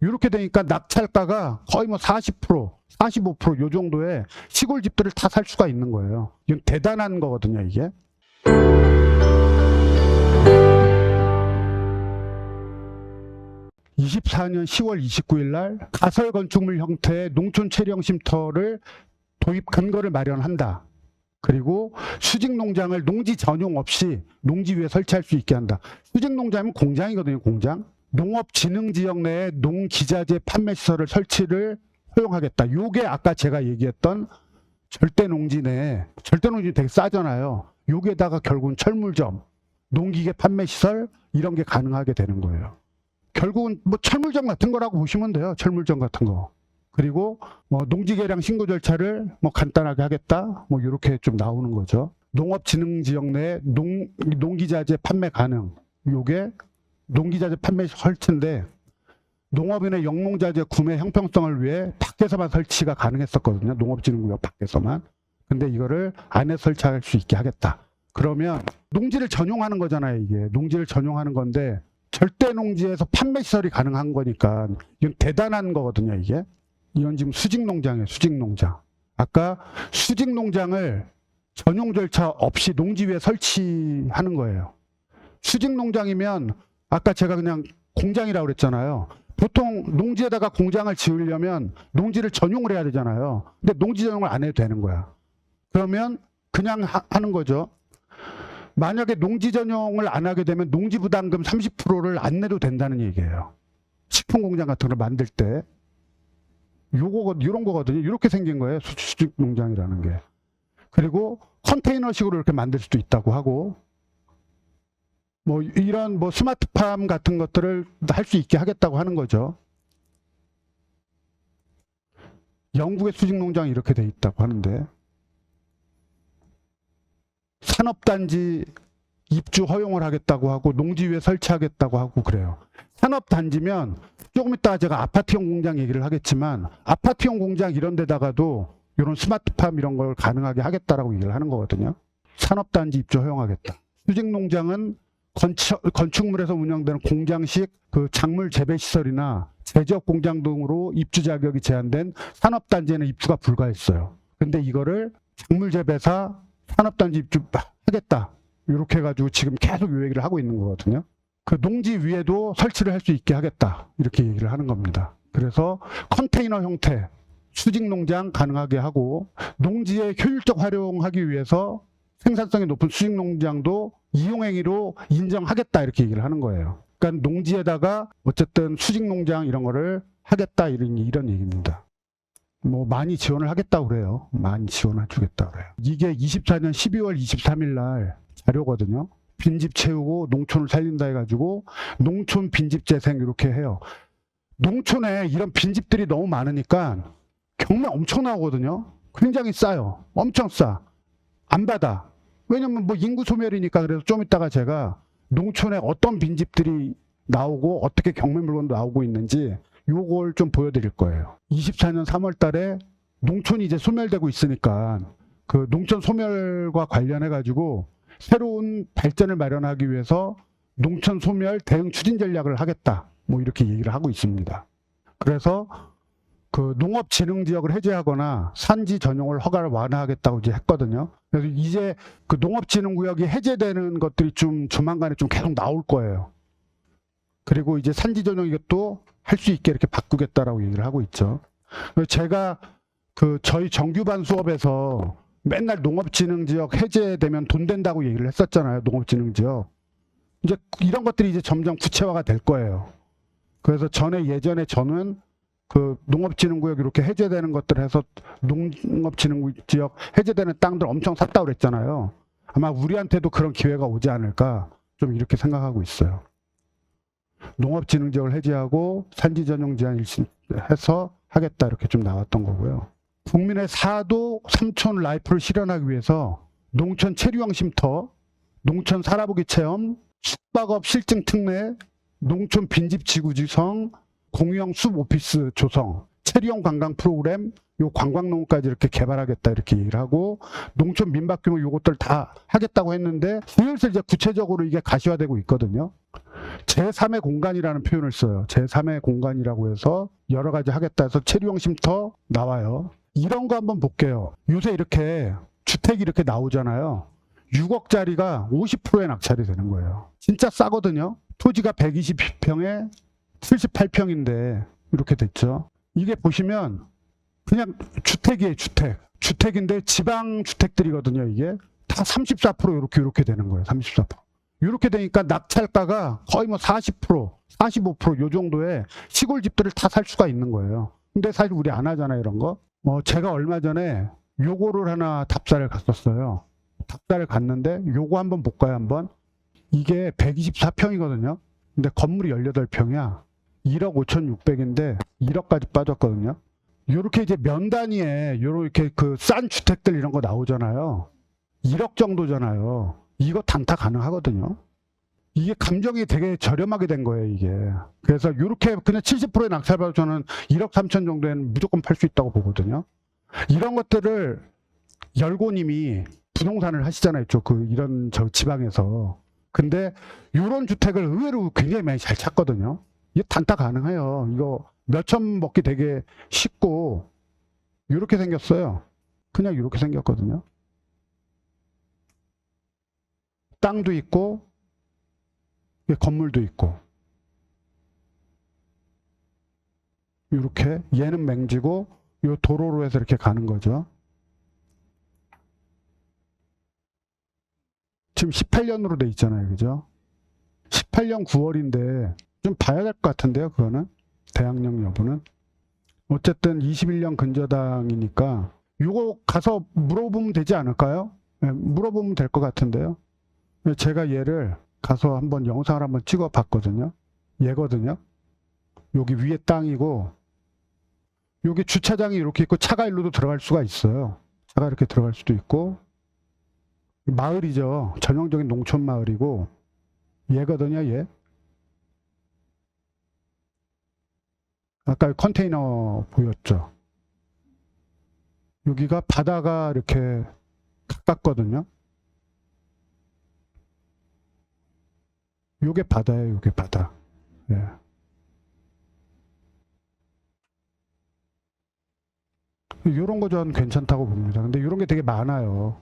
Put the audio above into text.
이렇게 되니까 낙찰가가 거의 뭐 40%, 45% 요 정도의 시골 집들을 다 살 수가 있는 거예요. 이건 대단한 거거든요, 이게. 24년 10월 29일 날 가설 건축물 형태의 농촌 체리형 쉼터를 도입 근거를 마련한다. 그리고 수직농장을 농지 전용 없이 농지 위에 설치할 수 있게 한다. 수직농장이면 공장이거든요, 공장. 농업진흥지역 내에 농기자재 판매시설을 설치를 허용하겠다. 요게 아까 제가 얘기했던 절대농지 내에, 절대농지 되게 싸잖아요. 요게다가 결국은 철물점, 농기계 판매시설 이런 게 가능하게 되는 거예요. 결국은 뭐 철물점 같은 거라고 보시면 돼요. 철물점 같은 거. 그리고 뭐 농지개량 신고 절차를 뭐 간단하게 하겠다. 뭐 이렇게 좀 나오는 거죠. 농업진흥지역 내에 농기자재 판매 가능. 요게 농기자재 판매 설치인데 농업인의 영농자재 구매 형평성을 위해 밖에서만 설치가 가능했었거든요. 농업진흥구역 밖에서만. 근데 이거를 안에 설치할 수 있게 하겠다. 그러면 농지를 전용하는 거잖아요. 이게 농지를 전용하는 건데 절대 농지에서 판매 시설이 가능한 거니까 이건 대단한 거거든요. 이게. 이건 지금 수직농장이에요. 수직농장. 아까 수직농장을 전용 절차 없이 농지 위에 설치하는 거예요. 수직농장이면 아까 제가 그냥 공장이라고 그랬잖아요. 보통 농지에다가 공장을 지으려면 농지를 전용을 해야 되잖아요. 근데 농지 전용을 안 해도 되는 거야. 그러면 그냥 하는 거죠. 만약에 농지 전용을 안 하게 되면 농지 부담금 30%를 안 내도 된다는 얘기예요. 식품 공장 같은 걸 만들 때. 이런 거거든요. 이렇게 생긴 거예요. 수직 농장이라는 게. 그리고 컨테이너식으로 이렇게 만들 수도 있다고 하고, 뭐 이런 뭐 스마트팜 같은 것들을 할 수 있게 하겠다고 하는 거죠. 영국의 수직 농장이 이렇게 돼 있다고 하는데, 산업단지 입주 허용을 하겠다고 하고 농지 위에 설치하겠다고 하고 그래요. 산업단지면 조금 이따 제가 아파트형 공장 얘기를 하겠지만 아파트형 공장 이런 데다가도 이런 스마트팜 이런 걸 가능하게 하겠다라고 얘기를 하는 거거든요. 산업단지 입주 허용하겠다. 수직농장은 건축물에서 운영되는 공장식 그 작물 재배시설이나 제조업 공장 등으로 입주 자격이 제한된 산업단지에는 입주가 불가했어요. 근데 이거를 작물 재배사 산업단지 입주 하겠다. 이렇게 해가지고 지금 계속 이 얘기를 하고 있는 거거든요. 그 농지 위에도 설치를 할 수 있게 하겠다. 이렇게 얘기를 하는 겁니다. 그래서 컨테이너 형태, 수직농장 가능하게 하고 농지의 효율적 활용하기 위해서 생산성이 높은 수직농장도 이용행위로 인정하겠다. 이렇게 얘기를 하는 거예요. 그러니까 농지에다가 어쨌든 수직농장 이런 거를 하겠다. 이런 얘기입니다. 뭐 많이 지원을 하겠다고 그래요. 많이 지원해 주겠다고 그래요. 이게 24년 12월 23일 날 자료거든요. 빈집 채우고 농촌을 살린다 해가지고 농촌 빈집 재생 이렇게 해요. 농촌에 이런 빈집들이 너무 많으니까 경매 엄청 나오거든요. 굉장히 싸요. 엄청 싸. 안 받아. 왜냐면 뭐 인구 소멸이니까. 그래서 좀 이따가 제가 농촌에 어떤 빈집들이 나오고 어떻게 경매 물건도 나오고 있는지 요걸 좀 보여드릴 거예요. 24년 3월 달에 농촌이 이제 소멸되고 있으니까 그 농촌 소멸과 관련해 가지고 새로운 발전을 마련하기 위해서 농촌 소멸 대응 추진 전략을 하겠다. 뭐 이렇게 얘기를 하고 있습니다. 그래서 그 농업진흥지역을 해제하거나 산지 전용을 허가를 완화하겠다고 이제 했거든요. 그래서 이제 그 농업진흥구역이 해제되는 것들이 좀 조만간에 좀 계속 나올 거예요. 그리고 이제 산지 전용 이것도 할 수 있게 이렇게 바꾸겠다라고 얘기를 하고 있죠. 제가 그 저희 정규반 수업에서 맨날 농업진흥지역 해제되면 돈 된다고 얘기를 했었잖아요. 농업진흥지역. 이제 이런 것들이 이제 점점 구체화가 될 거예요. 그래서 예전에 저는 그 농업진흥구역 이렇게 해제되는 것들 해서 농업진흥지역 해제되는 땅들 엄청 샀다고 그랬잖아요. 아마 우리한테도 그런 기회가 오지 않을까 좀 이렇게 생각하고 있어요. 농업진흥지역을 해제하고 산지 전용 제한 해서 하겠다 이렇게 좀 나왔던 거고요. 국민의 4도 3촌 라이프를 실현하기 위해서 농촌 체류형 쉼터, 농촌 살아보기 체험, 숙박업 실증 특례, 농촌 빈집 지구 지성, 공유형 숲 오피스 조성, 체류형 관광 프로그램, 요 관광농까지 이렇게 개발하겠다 이렇게 얘기를 하고 농촌 민박 규모 요것들 다 하겠다고 했는데 슬슬 이제 구체적으로 이게 가시화되고 있거든요. 제3의 공간이라는 표현을 써요. 제3의 공간이라고 해서 여러 가지 하겠다 해서 체류형 쉼터 나와요. 이런 거 한번 볼게요. 요새 이렇게 주택이 이렇게 나오잖아요. 6억짜리가 50%에 낙찰이 되는 거예요. 진짜 싸거든요. 토지가 120평에 78평인데 이렇게 됐죠. 이게 보시면 그냥 주택이에요, 주택. 주택인데 지방 주택들이거든요, 이게. 다 34% 이렇게 되는 거예요, 34%. 이렇게 되니까 낙찰가가 거의 뭐 40%, 45%요 정도의 시골 집들을 다 살 수가 있는 거예요. 근데 사실 우리 안 하잖아요, 이런 거. 제가 얼마 전에 요거를 하나 답사를 갔었어요. 답사를 갔는데 요거 한번 볼까요, 한번? 이게 124평이거든요. 근데 건물이 18평이야. 1억 5,600인데 1억까지 빠졌거든요. 요렇게 이제 면 단위에 요렇게 그 싼 주택들 이런 거 나오잖아요. 1억 정도잖아요. 이거 단타 가능하거든요. 이게 감정이 되게 저렴하게 된 거예요, 이게. 그래서 요렇게 그냥 70%의 낙찰받아도 저는 1억 3천 정도에는 무조건 팔 수 있다고 보거든요. 이런 것들을 열고님이 부동산을 하시잖아요, 이런 지방에서. 근데 요런 주택을 의외로 굉장히 많이 잘 찾거든요. 이게 단타 가능해요. 이거 몇천 먹기 되게 쉽고 이렇게 생겼어요. 그냥 이렇게 생겼거든요. 땅도 있고 건물도 있고 이렇게 얘는 맹지고 요 도로로 해서 이렇게 가는 거죠. 지금 18년으로 돼 있잖아요, 그죠? 18년 9월인데 좀 봐야 될 것 같은데요, 그거는 대항력 여부는. 어쨌든 21년 근저당이니까 요거 가서 물어보면 되지 않을까요? 네, 물어보면 될 것 같은데요. 제가 얘를 가서 한번 영상을 한번 찍어 봤거든요. 얘거든요. 여기 위에 땅이고 여기 주차장이 이렇게 있고 차가 일로도 들어갈 수가 있어요. 차가 이렇게 들어갈 수도 있고 마을이죠. 전형적인 농촌 마을이고 얘거든요, 얘. 아까 컨테이너 보였죠. 여기가 바다가 이렇게 가깝거든요. 요게 바다예요, 요게 바다. 예. 요런 거 저는 괜찮다고 봅니다. 근데 요런 게 되게 많아요.